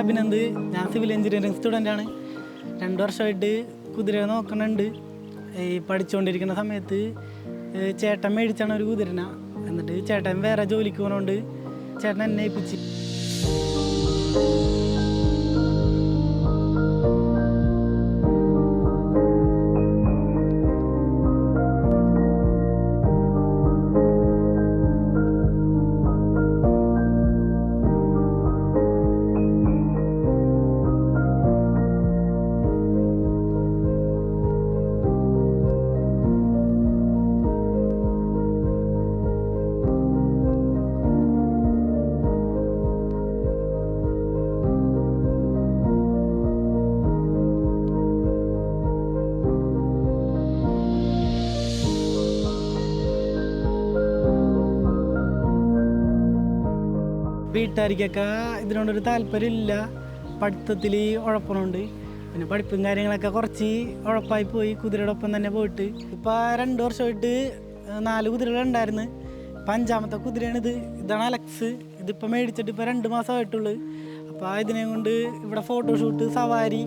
അഭിനന്ദ്. ഞാൻ civil engineering സ്റ്റുഡൻ്റാണ്. 2 വർഷമായിട്ട് കുതിര നോക്കണുണ്ട്. ഈ പഠിച്ചുകൊണ്ടിരിക്കുന്ന സമയത്ത് ചേട്ടൻ മേടിച്ചാണ് ഒരു കുതിരന. എന്നിട്ട് ചേട്ടൻ വേറെ ജോലിക്ക് പോകുന്നതുകൊണ്ട് ചേട്ടൻ എന്നെ ഏൽപ്പിച്ച്. വീട്ടുകാർക്കൊക്കെ ഇതിനോടൊരു താല്പര്യമില്ല. പഠിത്തത്തിൽ ഉഴപ്പണുണ്ട്. പിന്നെ പഠിപ്പും കാര്യങ്ങളൊക്കെ കുറച്ച് ഉഴപ്പായി പോയി. കുതിരയുടെ ഒപ്പം തന്നെ പോയിട്ട് ഇപ്പോൾ 2 വർഷമായിട്ട് 4 കുതിരകളുണ്ടായിരുന്നു. ഇപ്പം 5ാമത്തെ കുതിരയാണിത്. ഇതാണ് അലക്സ്. ഇതിപ്പോൾ മേടിച്ചിട്ട് ഇപ്പോൾ 2 മാസമായിട്ടുള്ളൂ. അപ്പോൾ ഇതിനെ കൊണ്ട് ഇവിടെ ഫോട്ടോഷൂട്ട്, സവാരി,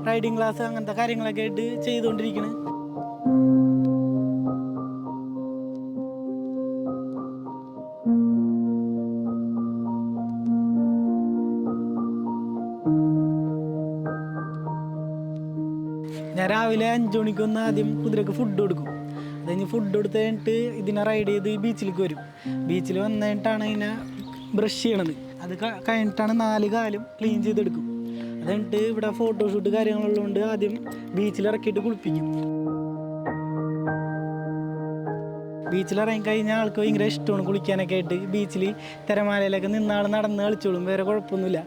റൈഡിങ് ക്ലാസ് അങ്ങനത്തെ കാര്യങ്ങളൊക്കെ ആയിട്ട് ചെയ്തുകൊണ്ടിരിക്കുന്നു. ഞാൻ രാവിലെ 5 മണിക്കൊന്ന് ആദ്യം കുതിരക്ക് ഫുഡ് കൊടുക്കും. അത് കഴിഞ്ഞ് ഫുഡ് കൊടുത്ത് കഴിഞ്ഞിട്ട് ഇതിനെ റൈഡ് ചെയ്ത് ബീച്ചിലേക്ക് വരും. ബീച്ചിൽ വന്നു കഴിഞ്ഞിട്ടാണ് ഇതിനെ ബ്രഷ് ചെയ്യണത്. അത് കഴിഞ്ഞിട്ടാണ് 4 കാലും ക്ലീൻ ചെയ്തെടുക്കും. അത് കഴിഞ്ഞിട്ട് ഇവിടെ ഫോട്ടോഷൂട്ട് കാര്യങ്ങളുള്ളതുകൊണ്ട് ആദ്യം ബീച്ചിലിറക്കിയിട്ട് കുളിപ്പിക്കും. ബീച്ചിലിറങ്ങി കഴിഞ്ഞാൽ ആൾക്ക് ഭയങ്കര ഇഷ്ടമാണ് കുളിക്കാനൊക്കെ ആയിട്ട്. ബീച്ചിൽ തിരമാലയിലൊക്കെ നിന്നാൾ നടന്ന് കളിച്ചോളും, വേറെ കുഴപ്പമൊന്നുമില്ല.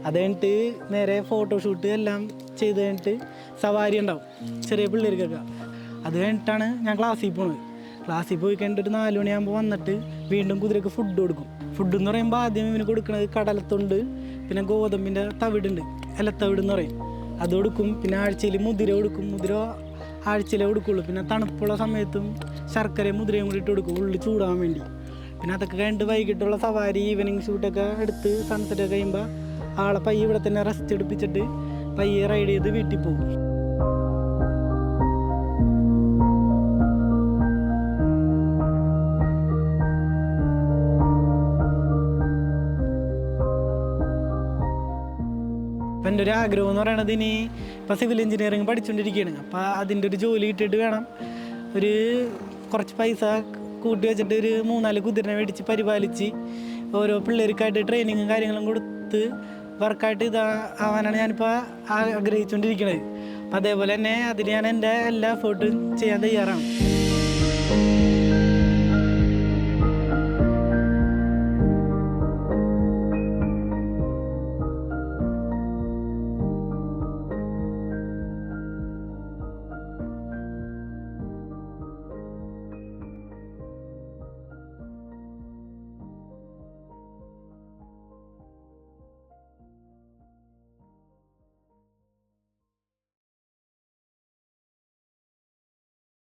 അത് കഴിഞ്ഞിട്ട് നേരെ ഫോട്ടോഷൂട്ട് എല്ലാം ചെയ്ത് കഴിഞ്ഞിട്ട് സവാരി ഉണ്ടാവും ചെറിയ പിള്ളേർക്കൊക്കെ. അത് കഴിഞ്ഞിട്ടാണ് ഞാൻ ക്ലാസ്സിൽ പോകുന്നത്. ക്ലാസ്സിൽ പോയി കഴിഞ്ഞിട്ട് ഒരു 4 മണിയാകുമ്പോൾ വന്നിട്ട് വീണ്ടും കുതിരക്ക് ഫുഡ് കൊടുക്കും. ഫുഡ് എന്ന് പറയുമ്പോൾ ആദ്യം ഇവന് കൊടുക്കുന്നത് കടലത്തൊണ്ട്, പിന്നെ ഗോതമ്പിൻ്റെ തവിടുണ്ട്, ഇലത്തവിട് എന്ന് പറയും, അത് കൊടുക്കും. പിന്നെ ആഴ്ചയിൽ മുതിര കൊടുക്കും. മുതിര ആഴ്ചയിലേ കൊടുക്കുള്ളൂ. പിന്നെ തണുപ്പുള്ള സമയത്തും ശർക്കരയും മുതിരയും കൂടി ഇട്ട് കൊടുക്കും, ഉള്ളിൽ ചൂടാൻ വേണ്ടി. പിന്നെ അതൊക്കെ കഴിഞ്ഞിട്ട് വൈകിട്ടുള്ള സവാരി, ഈവനിങ് ഷൂട്ടൊക്കെ എടുത്ത് സൺസെറ്റൊക്കെ കഴിയുമ്പോൾ ആളെ പയ്യെ ഇവിടെ തന്നെ റെസ്റ്റ് എടുപ്പിച്ചിട്ട് പയ്യെ റൈഡ് ചെയ്ത് വീട്ടിൽ പോകും. അപ്പം എൻ്റെ ഒരു ആഗ്രഹം എന്ന് പറയണത് ഇനി ഇപ്പോൾ സിവിൽ എഞ്ചിനീയറിംഗ് പഠിച്ചുകൊണ്ടിരിക്കുകയാണ്. അപ്പോൾ അതിൻ്റെ ഒരു ജോലി കിട്ടിയിട്ട് വേണം ഒരു കുറച്ച് പൈസ കൂട്ടി വെച്ചിട്ട് ഒരു 3-4 കുതിരനെ മേടിച്ച് പരിപാലിച്ച് ഓരോ പിള്ളേർക്കായിട്ട് ട്രെയിനിങ്ങും കാര്യങ്ങളും കൊടുത്ത് വർക്കായിട്ട് ആവാനാണ് ഞാനിപ്പോൾ ആഗ്രഹിച്ചുകൊണ്ടിരിക്കുന്നത്. അപ്പം അതേപോലെ തന്നെ അതിന് ഞാൻ എൻ്റെ എല്ലാ എഫേർട്ടും ചെയ്യാൻ തയ്യാറാണ്.